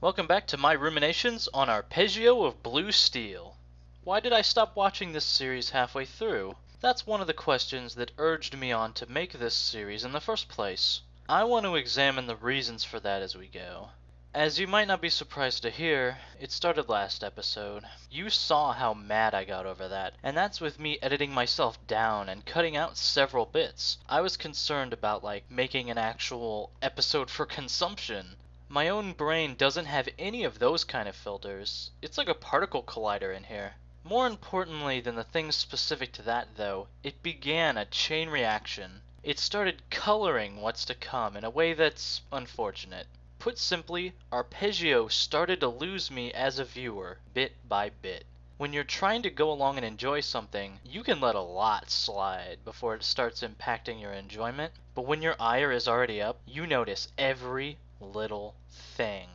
Welcome back to my ruminations on Arpeggio of Blue Steel. Why did I stop watching this series halfway through? That's one of the questions that urged me on to make this series in the first place. I want to examine the reasons for that as we go. As you might not be surprised to hear, it started last episode. You saw how mad I got over that, and that's with me editing myself down and cutting out several bits. I was concerned about making an actual episode for consumption. My own brain doesn't have any of those kind of filters. It's like a particle collider in here. More importantly than the things specific to that though, it began a chain reaction. It started coloring what's to come in a way that's unfortunate. Put simply, Arpeggio started to lose me as a viewer, bit by bit. When you're trying to go along and enjoy something, you can let a lot slide before it starts impacting your enjoyment, but when your ire is already up, you notice every little thing.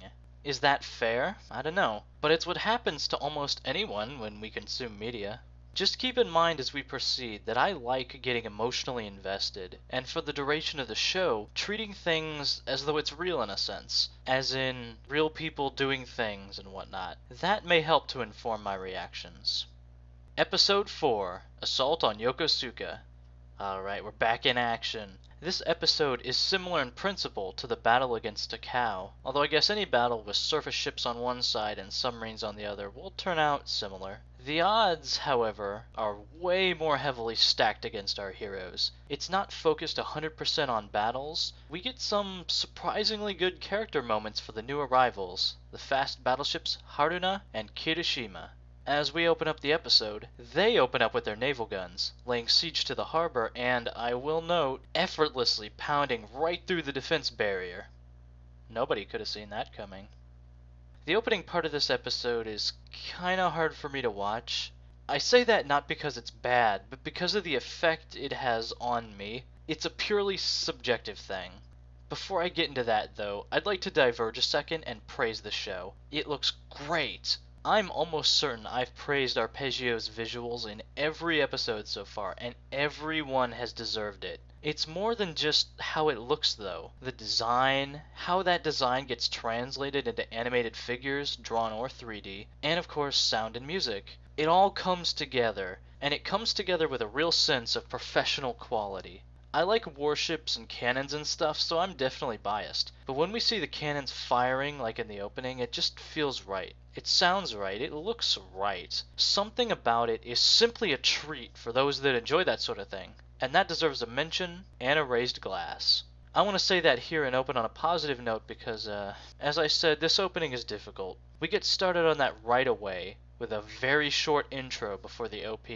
Is that fair? I don't know. But it's what happens to almost anyone when we consume media. Just keep in mind as we proceed that I like getting emotionally invested, and for the duration of the show, treating things as though it's real in a sense, as in real people doing things and whatnot. That may help to inform my reactions. Episode 4, Assault on Yokosuka. Alright, we're back in action. This episode is similar in principle to the battle against Takao, although I guess any battle with surface ships on one side and submarines on the other will turn out similar. The odds, however, are way more heavily stacked against our heroes. It's not focused 100% on battles. We get some surprisingly good character moments for the new arrivals, the fast battleships Haruna and Kirishima. As we open up the episode, they open up with their naval guns, laying siege to the harbor and, I will note, effortlessly pounding right through the defense barrier. Nobody could have seen that coming. The opening part of this episode is kinda hard for me to watch. I say that not because it's bad, but because of the effect it has on me. It's a purely subjective thing. Before I get into that though, I'd like to diverge a second and praise the show. It looks great! I'm almost certain I've praised Arpeggio's visuals in every episode so far, and every one has deserved it. It's more than just how it looks though. The design, how that design gets translated into animated figures, drawn or 3D, and of course sound and music. It all comes together, and it comes together with a real sense of professional quality. I like warships and cannons and stuff, so I'm definitely biased. But when we see the cannons firing like in the opening, it just feels right. It sounds right, it looks right. Something about it is simply a treat for those that enjoy that sort of thing. And that deserves a mention and a raised glass. I want to say that here and open on a positive note because, as I said, this opening is difficult. We get started on that right away with a very short intro before the OP.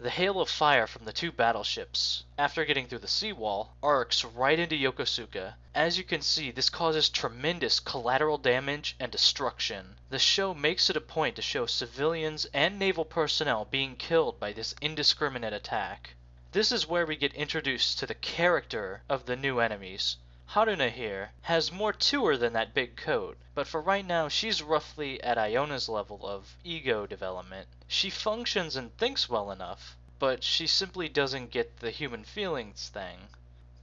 The hail of fire from the two battleships, after getting through the seawall, arcs right into Yokosuka. As you can see, this causes tremendous collateral damage and destruction. The show makes it a point to show civilians and naval personnel being killed by this indiscriminate attack. This is where we get introduced to the character of the new enemies. Haruna here has more to her than that big coat, but for right now she's roughly at Iona's level of ego development. She functions and thinks well enough, but she simply doesn't get the human feelings thing.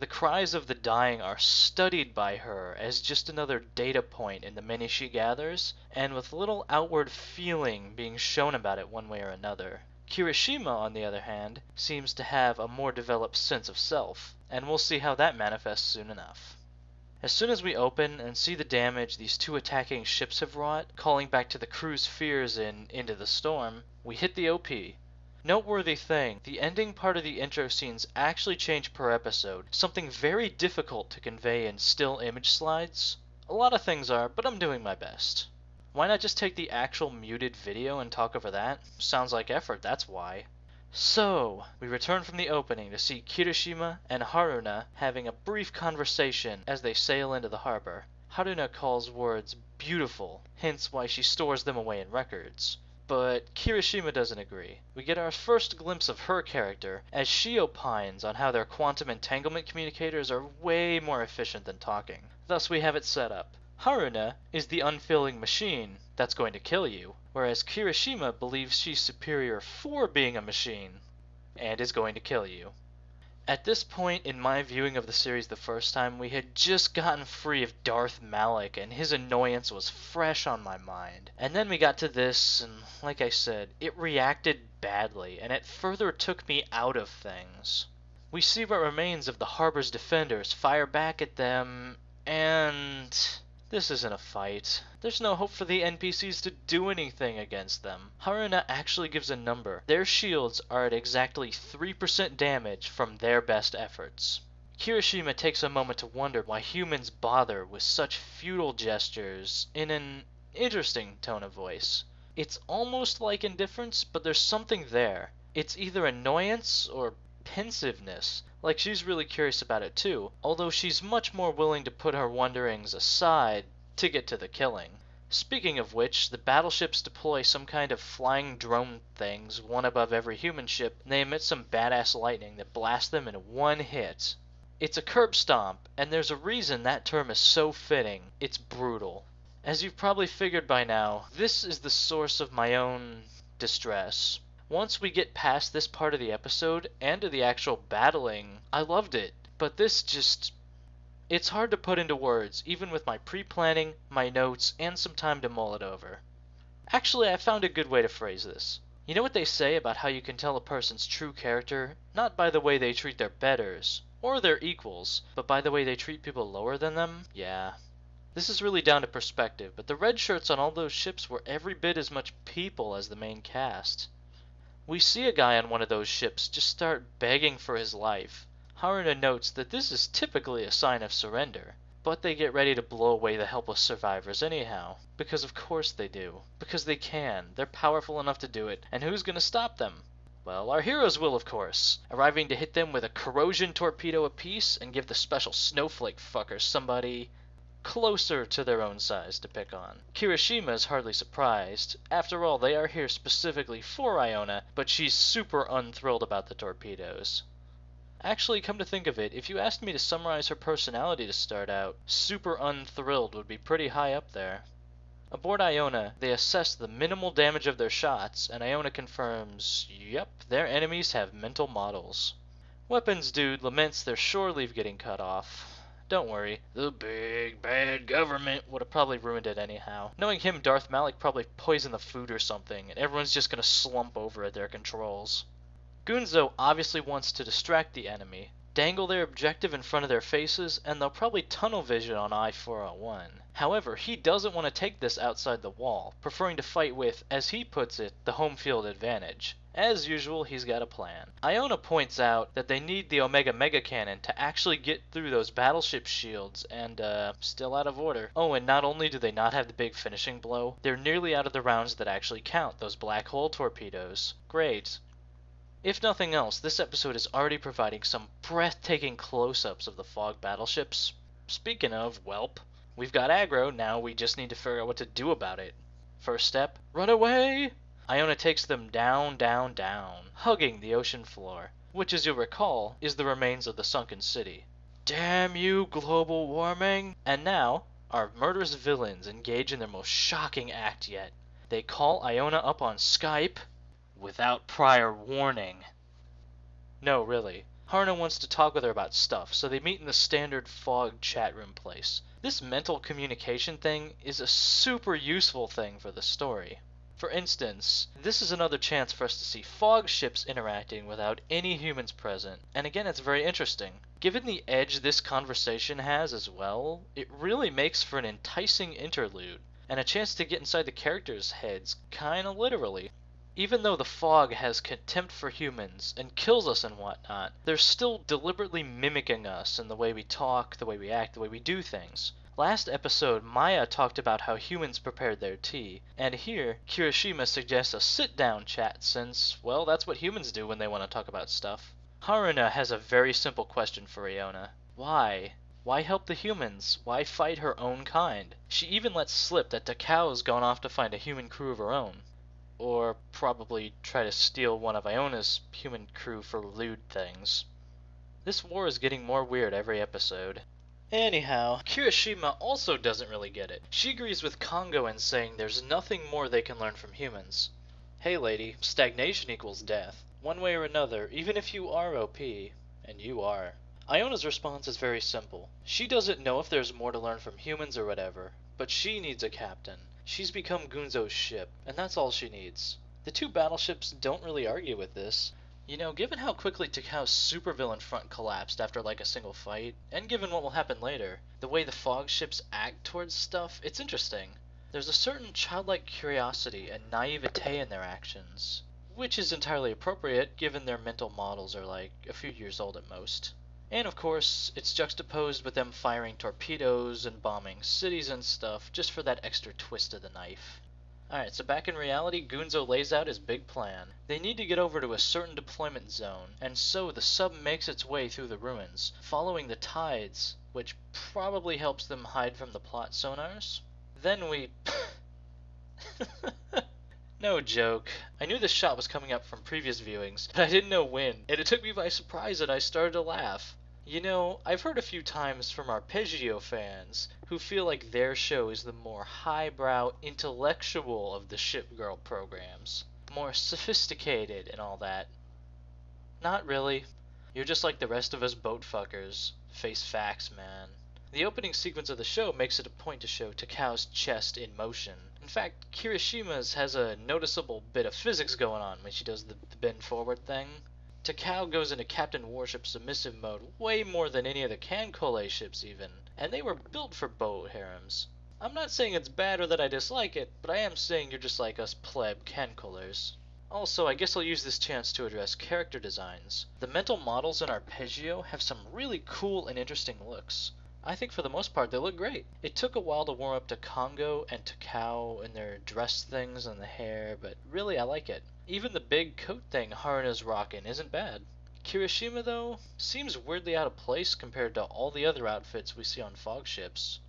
The cries of the dying are studied by her as just another data point in the many she gathers, and with little outward feeling being shown about it one way or another. Kirishima, on the other hand, seems to have a more developed sense of self, and we'll see how that manifests soon enough. As soon as we open and see the damage these two attacking ships have wrought, calling back to the crew's fears in Into the Storm, we hit the OP. Noteworthy thing, the ending part of the intro scenes actually change per episode, something very difficult to convey in still image slides. A lot of things are, but I'm doing my best. Why not just take the actual muted video and talk over that? Sounds like effort, that's why. So, we return from the opening to see Kirishima and Haruna having a brief conversation as they sail into the harbor. Haruna calls words beautiful, hence why she stores them away in records. But Kirishima doesn't agree. We get our first glimpse of her character as she opines on how their quantum entanglement communicators are way more efficient than talking. Thus we have it set up. Haruna is the unfeeling machine that's going to kill you, whereas Kirishima believes she's superior for being a machine and is going to kill you. At this point in my viewing of the series the first time, we had just gotten free of Darth Malak, and his annoyance was fresh on my mind. And then we got to this, and like I said, it reacted badly, and it further took me out of things. We see what remains of the harbor's defenders fire back at them, and this isn't a fight. There's no hope for the NPCs to do anything against them. Haruna actually gives a number. Their shields are at exactly 3% damage from their best efforts. Kirishima takes a moment to wonder why humans bother with such futile gestures in an interesting tone of voice. It's almost like indifference, but there's something there. It's either annoyance or pensiveness, like she's really curious about it too, although she's much more willing to put her wonderings aside to get to the killing. Speaking of which, the battleships deploy some kind of flying drone things, one above every human ship, and they emit some badass lightning that blasts them in one hit. It's a curb stomp, and there's a reason that term is so fitting. It's brutal. As you've probably figured by now, this is the source of my own distress. Once we get past this part of the episode and to the actual battling, I loved it. But this just... it's hard to put into words, even with my pre-planning, my notes, and some time to mull it over. Actually, I found a good way to phrase this. You know what they say about how you can tell a person's true character? Not by the way they treat their betters, or their equals, but by the way they treat people lower than them? Yeah. This is really down to perspective, but the red shirts on all those ships were every bit as much people as the main cast. We see a guy on one of those ships just start begging for his life. Haruna notes that this is typically a sign of surrender, but they get ready to blow away the helpless survivors anyhow. Because of course they do. Because they can. They're powerful enough to do it, and who's gonna stop them? Well, our heroes will, of course, arriving to hit them with a corrosion torpedo apiece and give the special snowflake fuckers somebody closer to their own size to pick on. Kirishima is hardly surprised. After all, they are here specifically for Iona, but she's super unthrilled about the torpedoes. Actually, come to think of it, if you asked me to summarize her personality to start out, super unthrilled would be pretty high up there. Aboard Iona, they assess the minimal damage of their shots, and Iona confirms, yep, their enemies have mental models. Weapons Dude laments their shore leave getting cut off. Don't worry, the big bad government would have probably ruined it anyhow. Knowing him, Darth Malak probably poisoned the food or something, and everyone's just gonna slump over at their controls. Gunzo obviously wants to distract the enemy, dangle their objective in front of their faces, and they'll probably tunnel vision on I-401. However, he doesn't want to take this outside the wall, preferring to fight with, as he puts it, the home field advantage. As usual, he's got a plan. Iona points out that they need the Omega Mega Cannon to actually get through those battleship shields, and, still out of order. Oh, and not only do they not have the big finishing blow, they're nearly out of the rounds that actually count, those black hole torpedoes. Great. If nothing else, this episode is already providing some breathtaking close-ups of the fog battleships. Speaking of, welp, we've got aggro, now we just need to figure out what to do about it. First step, run away! Iona takes them down, down, down, hugging the ocean floor, which as you'll recall, is the remains of the sunken city. Damn you, global warming! And now, our murderous villains engage in their most shocking act yet. They call Iona up on Skype without prior warning. No, really. Haruna wants to talk with her about stuff, so they meet in the standard fog chat room place. This mental communication thing is a super useful thing for the story. For instance, this is another chance for us to see fog ships interacting without any humans present, and again it's very interesting. Given the edge this conversation has as well, it really makes for an enticing interlude, and a chance to get inside the characters' heads, kinda literally. Even though the fog has contempt for humans and kills us and whatnot, they're still deliberately mimicking us in the way we talk, the way we act, the way we do things. Last episode, Maya talked about how humans prepared their tea, and here, Kirishima suggests a sit-down chat since, well, that's what humans do when they want to talk about stuff. Haruna has a very simple question for Iona. Why? Why help the humans? Why fight her own kind? She even lets slip that Takao's gone off to find a human crew of her own. Or probably try to steal one of Iona's human crew for lewd things. This war is getting more weird every episode. Anyhow, Kirishima also doesn't really get it. She agrees with Kongo in saying there's nothing more they can learn from humans. Hey lady, stagnation equals death. One way or another, even if you are OP. And you are. Iona's response is very simple. She doesn't know if there's more to learn from humans or whatever, but she needs a captain. She's become Gunzo's ship, and that's all she needs. The two battleships don't really argue with this. You know, given how quickly Takao's supervillain front collapsed after like a single fight, and given what will happen later, the way the fog ships act towards stuff, it's interesting. There's a certain childlike curiosity and naivete in their actions, which is entirely appropriate given their mental models are like a few years old at most. And of course, it's juxtaposed with them firing torpedoes and bombing cities and stuff just for that extra twist of the knife. Alright, so back in reality, Gunzo lays out his big plan. They need to get over to a certain deployment zone, and so the sub makes its way through the ruins, following the tides, which probably helps them hide from the plot sonars. Then we... No joke. I knew this shot was coming up from previous viewings, but I didn't know when, and it took me by surprise and I started to laugh. You know, I've heard a few times from Arpeggio fans who feel like their show is the more highbrow, intellectual of the Ship Girl programs. More sophisticated and all that. Not really. You're just like the rest of us boat fuckers. Face facts, man. The opening sequence of the show makes it a point to show Takao's chest in motion. In fact, Kirishima's has a noticeable bit of physics going on when she does the bend forward thing. Takao goes into Captain Warship submissive mode way more than any of the Kankole ships even, and they were built for boat harems. I'm not saying it's bad or that I dislike it, but I am saying you're just like us pleb Kankolers. Also, I guess I'll use this chance to address character designs. The mental models in Arpeggio have some really cool and interesting looks. I think for the most part they look great. It took a while to warm up to Kongo and Takao and their dress things and the hair, but really I like it. Even the big coat thing Haruna's rocking isn't bad. Kirishima, though, seems weirdly out of place compared to all the other outfits we see on fog ships.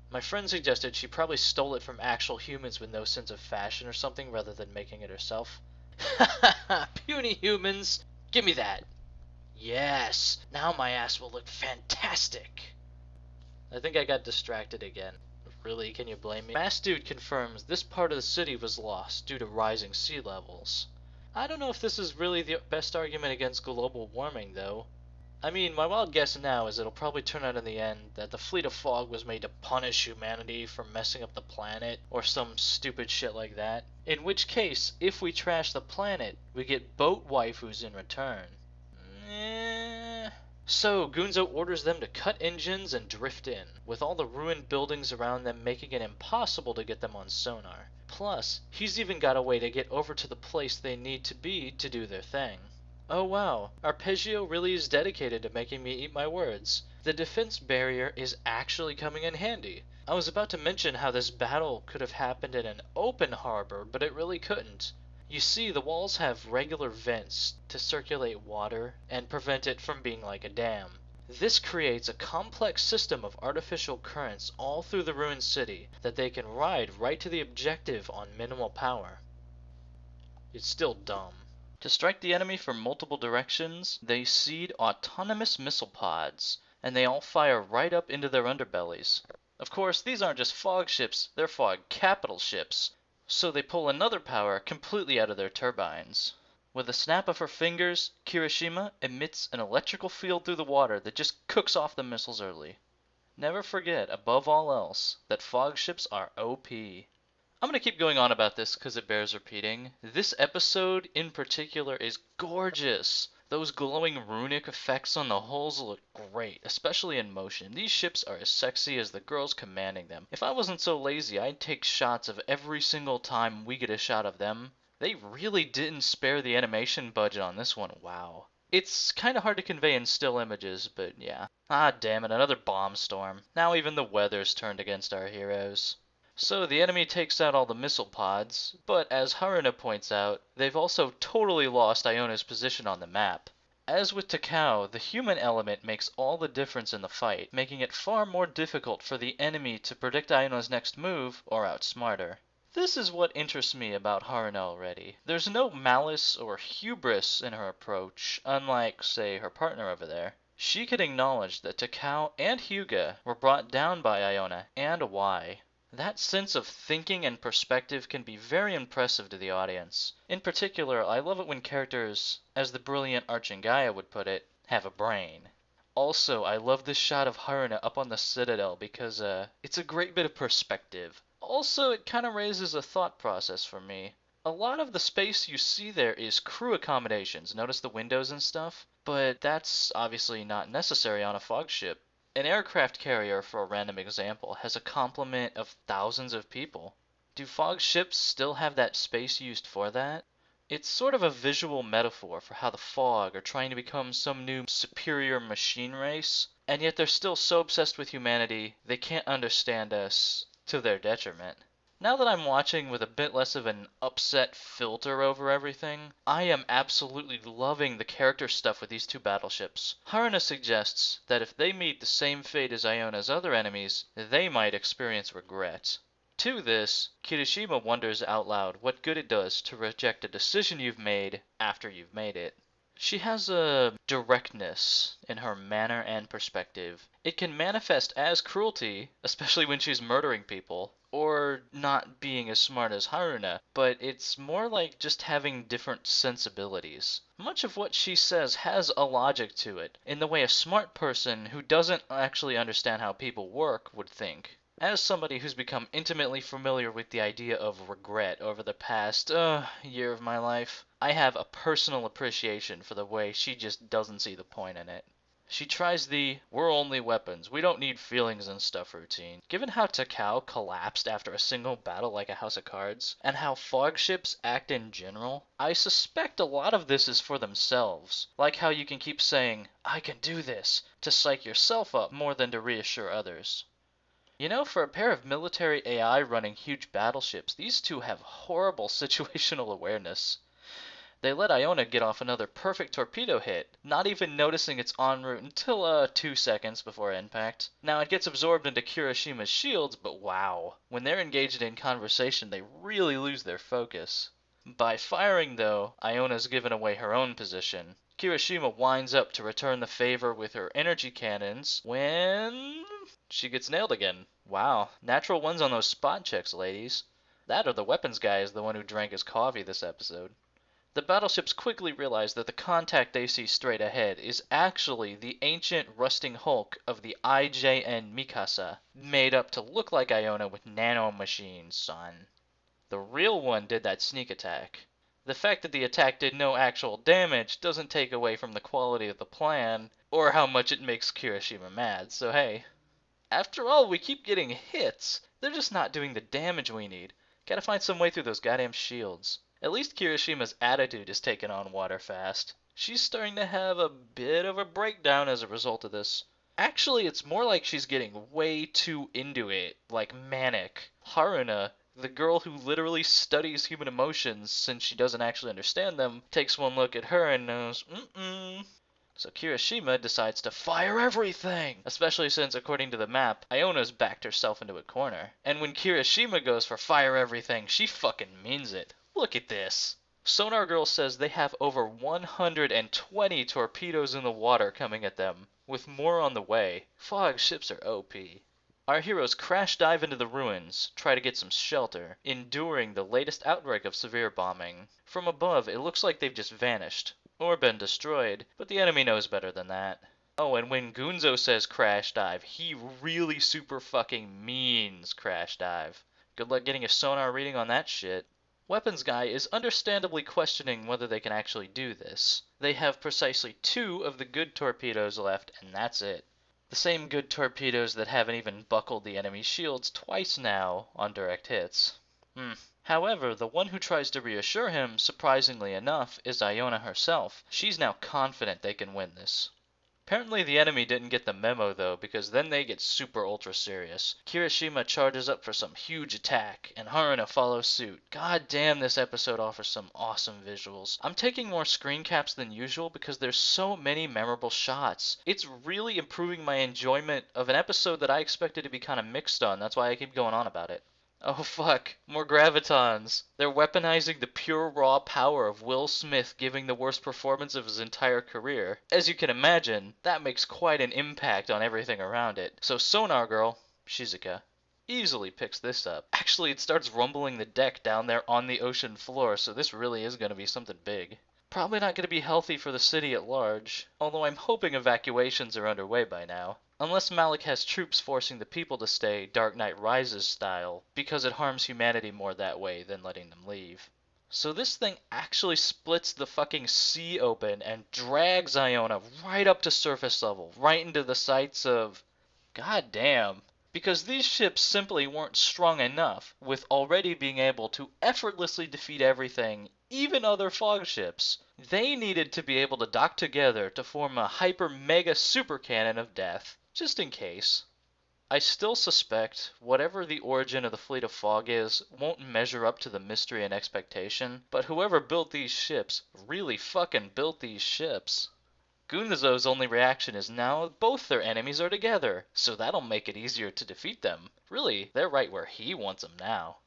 My friend suggested she probably stole it from actual humans with no sense of fashion or something rather than making it herself. Ha! Puny humans! Give me that! Yes! Now my ass will look fantastic! I think I got distracted again. Really, can you blame me? Mass Dude confirms this part of the city was lost due to rising sea levels. I don't know if this is really the best argument against global warming, though. I mean, my wild guess now is it'll probably turn out in the end that the fleet of fog was made to punish humanity for messing up the planet, or some stupid shit like that. In which case, if we trash the planet, we get boat waifus in return. So, Gunzo orders them to cut engines and drift in, with all the ruined buildings around them making it impossible to get them on sonar. Plus, he's even got a way to get over to the place they need to be to do their thing. Oh wow, Arpeggio really is dedicated to making me eat my words. The defense barrier is actually coming in handy. I was about to mention how this battle could have happened in an open harbor, but it really couldn't. You see, the walls have regular vents to circulate water and prevent it from being like a dam. This creates a complex system of artificial currents all through the ruined city that they can ride right to the objective on minimal power. It's still dumb. To strike the enemy from multiple directions, they seed autonomous missile pods, and they all fire right up into their underbellies. Of course, these aren't just fog ships, they're fog capital ships, so they pull another power completely out of their turbines. With a snap of her fingers, Kirishima emits an electrical field through the water that just cooks off the missiles early. Never forget, above all else, that fog ships are OP. I'm going to keep going on about this because it bears repeating. This episode in particular is gorgeous. Those glowing runic effects on the hulls look great, especially in motion. These ships are as sexy as the girls commanding them. If I wasn't so lazy, I'd take shots of every single time we get a shot of them. They really didn't spare the animation budget on this one, wow. It's kind of hard to convey in still images, but yeah. Ah, damn it, another bomb storm. Now even the weather's turned against our heroes. So the enemy takes out all the missile pods, but as Haruna points out, they've also totally lost Iona's position on the map. As with Takao, the human element makes all the difference in the fight, making it far more difficult for the enemy to predict Iona's next move or outsmart her. This is what interests me about Haruna already. There's no malice or hubris in her approach, unlike, say, her partner over there. She can acknowledge that Takao and Hyuga were brought down by Iona, and why. That sense of thinking and perspective can be very impressive to the audience. In particular, I love it when characters, as the brilliant Archangaya would put it, have a brain. Also, I love this shot of Haruna up on the citadel because it's a great bit of perspective. Also, it kind of raises a thought process for me. A lot of the space you see there is crew accommodations. Notice the windows and stuff? But that's obviously not necessary on a fog ship. An aircraft carrier, for a random example, has a complement of thousands of people. Do fog ships still have that space used for that? It's sort of a visual metaphor for how the fog are trying to become some new superior machine race, and yet they're still so obsessed with humanity they can't understand us to their detriment. Now that I'm watching with a bit less of an upset filter over everything, I am absolutely loving the character stuff with these two battleships. Haruna suggests that if they meet the same fate as Iona's other enemies, they might experience regret. To this, Kirishima wonders out loud what good it does to reject a decision you've made after you've made it. She has a directness in her manner and perspective. It can manifest as cruelty, especially when she's murdering people, or not being as smart as Haruna, but it's more like just having different sensibilities. Much of what she says has a logic to it, in the way a smart person who doesn't actually understand how people work would think. As somebody who's become intimately familiar with the idea of regret over the past year of my life, I have a personal appreciation for the way she just doesn't see the point in it. She tries the "we're only weapons, we don't need feelings and stuff" routine. Given how Takao collapsed after a single battle like a house of cards, and how fog ships act in general, I suspect a lot of this is for themselves. Like how you can keep saying, "I can do this," to psych yourself up more than to reassure others. You know, for a pair of military AI running huge battleships, these two have horrible situational awareness. They let Iona get off another perfect torpedo hit, not even noticing it's en route until 2 seconds before impact. Now it gets absorbed into Kirishima's shields, but wow, when they're engaged in conversation they really lose their focus. By firing though, Iona's given away her own position. Kirishima winds up to return the favor with her energy cannons when she gets nailed again. Wow, natural ones on those spot checks, ladies. That or the weapons guy is the one who drank his coffee this episode. The battleships quickly realize that the contact they see straight ahead is actually the ancient rusting hulk of the IJN Mikasa, made up to look like Iona with nanomachines, son. The real one did that sneak attack. The fact that the attack did no actual damage doesn't take away from the quality of the plan, or how much it makes Kirishima mad, so hey. After all, we keep getting hits. They're just not doing the damage we need. Gotta find some way through those goddamn shields. At least Kirishima's attitude is taking on water fast. She's starting to have a bit of a breakdown as a result of this. Actually, it's more like she's getting way too into it, like manic. Haruna, the girl who literally studies human emotions since she doesn't actually understand them, takes one look at her and knows, mm-mm. So Kirishima decides to fire everything, especially since, according to the map, Iona's backed herself into a corner. And when Kirishima goes for fire everything, she fucking means it. Look at this. Sonar Girl says they have over 120 torpedoes in the water coming at them, with more on the way. Fog ships are OP. Our heroes crash dive into the ruins, try to get some shelter, enduring the latest outbreak of severe bombing. From above, it looks like they've just vanished, or been destroyed, but the enemy knows better than that. Oh, and when Gunzo says crash dive, he really super fucking means crash dive. Good luck getting a sonar reading on that shit. Weapons Guy is understandably questioning whether they can actually do this. They have precisely 2 of the good torpedoes left, and that's it. The same good torpedoes that haven't even buckled the enemy's shields twice now on direct hits. However, the one who tries to reassure him, surprisingly enough, is Iona herself. She's now confident they can win this. Apparently the enemy didn't get the memo though, because then they get super ultra serious. Kirishima charges up for some huge attack, and Haruna follows suit. God damn, this episode offers some awesome visuals. I'm taking more screen caps than usual because there's so many memorable shots. It's really improving my enjoyment of an episode that I expected to be kind of mixed on. That's why I keep going on about it. Oh fuck, more gravitons. They're weaponizing the pure raw power of Will Smith giving the worst performance of his entire career. As you can imagine, that makes quite an impact on everything around it. So Sonar Girl, Shizuka, easily picks this up. Actually, it starts rumbling the deck down there on the ocean floor, so this really is going to be something big. Probably not going to be healthy for the city at large, although I'm hoping evacuations are underway by now. Unless Malik has troops forcing the people to stay Dark Knight Rises style, because it harms humanity more that way than letting them leave. So this thing actually splits the fucking sea open and drags Iona right up to surface level, right into the sights of... God damn. Because these ships simply weren't strong enough, with already being able to effortlessly defeat everything, even other fog ships. They needed to be able to dock together to form a hyper mega super cannon of death, just in case. I still suspect whatever the origin of the fleet of fog is won't measure up to the mystery and expectation, but whoever built these ships really fucking built these ships. Gunzo's only reaction is now both their enemies are together, so that'll make it easier to defeat them. Really, they're right where he wants them now.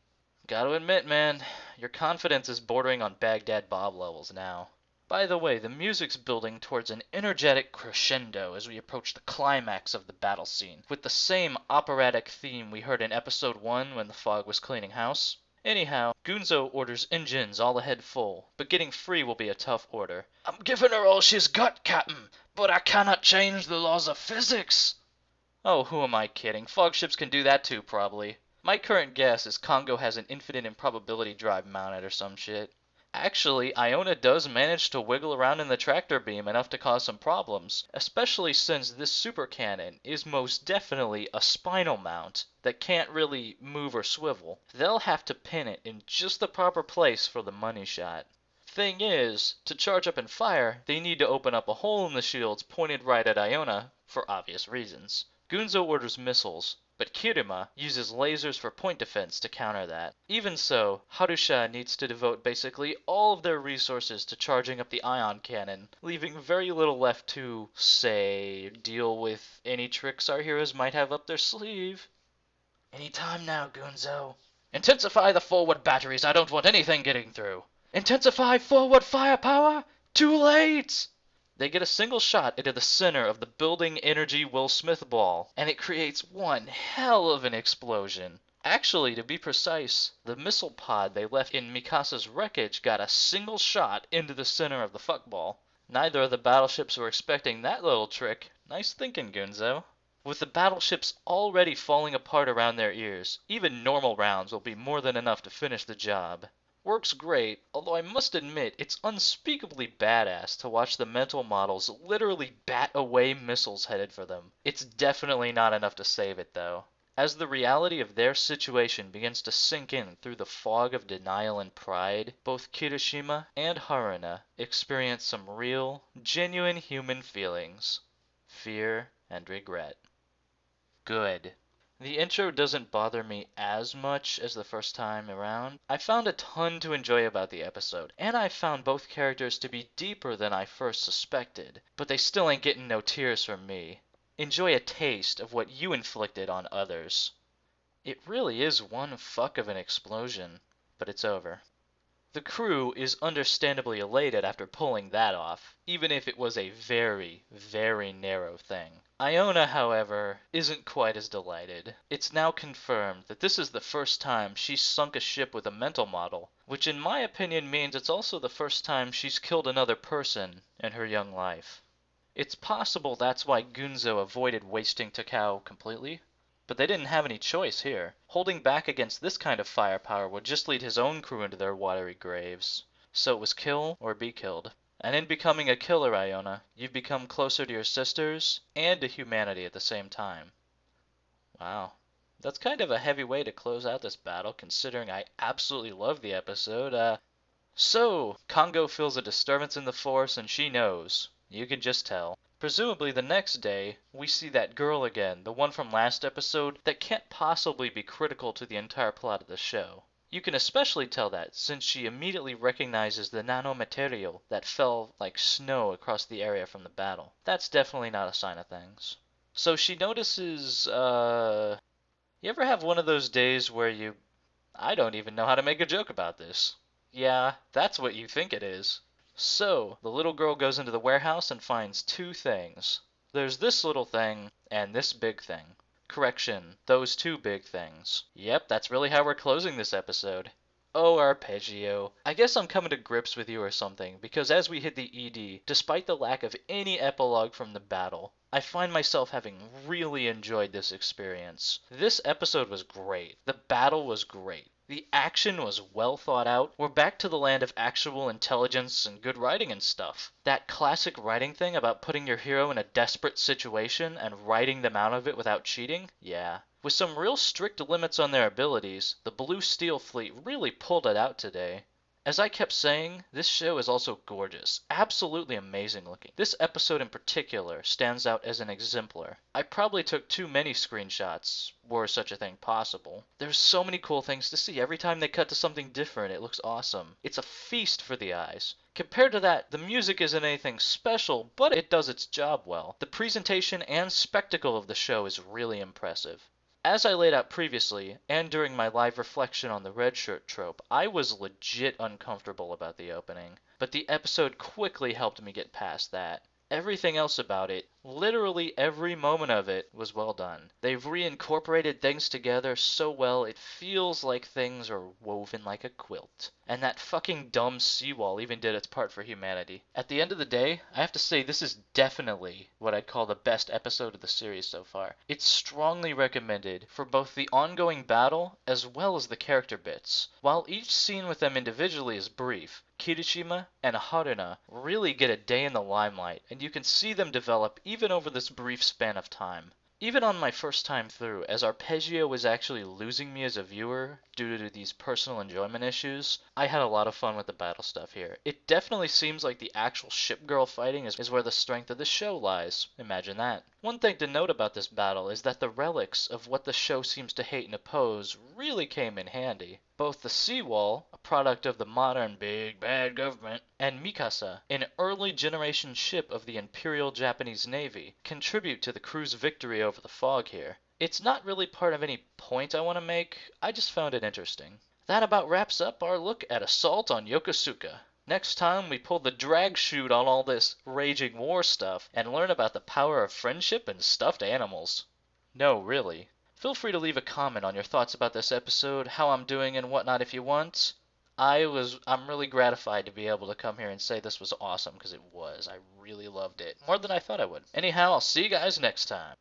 Gotta admit, man, your confidence is bordering on Baghdad Bob levels now. By the way, the music's building towards an energetic crescendo as we approach the climax of the battle scene, with the same operatic theme we heard in episode 1 when the fog was cleaning house. Anyhow, Gunzo orders engines all ahead full, but getting free will be a tough order. "I'm giving her all she's got, Captain, but I cannot change the laws of physics." Oh, who am I kidding? Fog ships can do that too, probably. My current guess is Congo has an infinite improbability drive mounted or some shit. Actually, Iona does manage to wiggle around in the tractor beam enough to cause some problems, especially since this super cannon is most definitely a spinal mount that can't really move or swivel. They'll have to pin it in just the proper place for the money shot. Thing is, to charge up and fire, they need to open up a hole in the shields pointed right at Iona, for obvious reasons. Gunzo orders missiles, but Kirima uses lasers for point defense to counter that. Even so, Harusha needs to devote basically all of their resources to charging up the ion cannon, leaving very little left to, say, deal with any tricks our heroes might have up their sleeve. "Any time now, Gunzo." "Intensify the forward batteries, I don't want anything getting through." "Intensify forward firepower? Too late!" They get a single shot into the center of the building energy Will Smith ball, and it creates one hell of an explosion. Actually, to be precise, the missile pod they left in Mikasa's wreckage got a single shot into the center of the fuckball. Neither of the battleships were expecting that little trick. Nice thinking, Gunzo. With the battleships already falling apart around their ears, even normal rounds will be more than enough to finish the job. Works great, although I must admit it's unspeakably badass to watch the mental models literally bat away missiles headed for them. It's definitely not enough to save it though. As the reality of their situation begins to sink in through the fog of denial and pride, both Kirishima and Haruna experience some real, genuine human feelings. Fear and regret. Good. The intro doesn't bother me as much as the first time around. I found a ton to enjoy about the episode, and I found both characters to be deeper than I first suspected, but they still ain't getting no tears from me. Enjoy a taste of what you inflicted on others. It really is one fuck of an explosion, but it's over. The crew is understandably elated after pulling that off, even if it was a very, very narrow thing. Iona, however, isn't quite as delighted. It's now confirmed that this is the first time she's sunk a ship with a mental model, which in my opinion means it's also the first time she's killed another person in her young life. It's possible that's why Gunzo avoided wasting Takao completely. But they didn't have any choice here. Holding back against this kind of firepower would just lead his own crew into their watery graves. So it was kill or be killed. And in becoming a killer, Iona, you've become closer to your sisters and to humanity at the same time. Wow. That's kind of a heavy way to close out this battle, considering I absolutely love the episode. So, Congo feels a disturbance in the Force and she knows. You can just tell. Presumably the next day, we see that girl again, the one from last episode, that can't possibly be critical to the entire plot of the show. You can especially tell that since she immediately recognizes the nanomaterial that fell like snow across the area from the battle. That's definitely not a sign of things. So she notices, you ever have one of those days where I don't even know how to make a joke about this. Yeah, that's what you think it is. So, the little girl goes into the warehouse and finds two things. There's this little thing, and this big thing. Correction, those two big things. Yep, that's really how we're closing this episode. Oh, Arpeggio. I guess I'm coming to grips with you or something, because as we hit the ED, despite the lack of any epilogue from the battle, I find myself having really enjoyed this experience. This episode was great. The battle was great. The action was well thought out. We're back to the land of actual intelligence and good writing and stuff. That classic writing thing about putting your hero in a desperate situation and writing them out of it without cheating? Yeah. With some real strict limits on their abilities, the Blue Steel Fleet really pulled it out today. As I kept saying, this show is also gorgeous, absolutely amazing looking. This episode in particular stands out as an exemplar. I probably took too many screenshots, were such a thing possible. There's so many cool things to see. Every time they cut to something different, it looks awesome. It's a feast for the eyes. Compared to that, the music isn't anything special, but it does its job well. The presentation and spectacle of the show is really impressive. As I laid out previously, and during my live reflection on the red shirt trope, I was legit uncomfortable about the opening, but the episode quickly helped me get past that. Everything else about it, literally every moment of it, was well done. They've reincorporated things together so well it feels like things are woven like a quilt. And that fucking dumb seawall even did its part for humanity. At the end of the day, I have to say this is definitely what I'd call the best episode of the series so far. It's strongly recommended for both the ongoing battle as well as the character bits. While each scene with them individually is brief, Kirishima and Haruna really get a day in the limelight, and you can see them develop even over this brief span of time. Even on my first time through, as Arpeggio was actually losing me as a viewer due to these personal enjoyment issues, I had a lot of fun with the battle stuff here. It definitely seems like the actual ship girl fighting is where the strength of the show lies. Imagine that. One thing to note about this battle is that the relics of what the show seems to hate and oppose really came in handy. Both the seawall, a product of the modern big bad government, and Mikasa, an early generation ship of the Imperial Japanese Navy, contribute to the crew's victory over the fog here. It's not really part of any point I want to make, I just found it interesting. That about wraps up our look at Assault on Yokosuka. Next time we pull the drag chute on all this raging war stuff and learn about the power of friendship and stuffed animals. No, really. Feel free to leave a comment on your thoughts about this episode, how I'm doing and whatnot if you want. I'm really gratified to be able to come here and say this was awesome, because it was. I really loved it. More than I thought I would. Anyhow, I'll see you guys next time.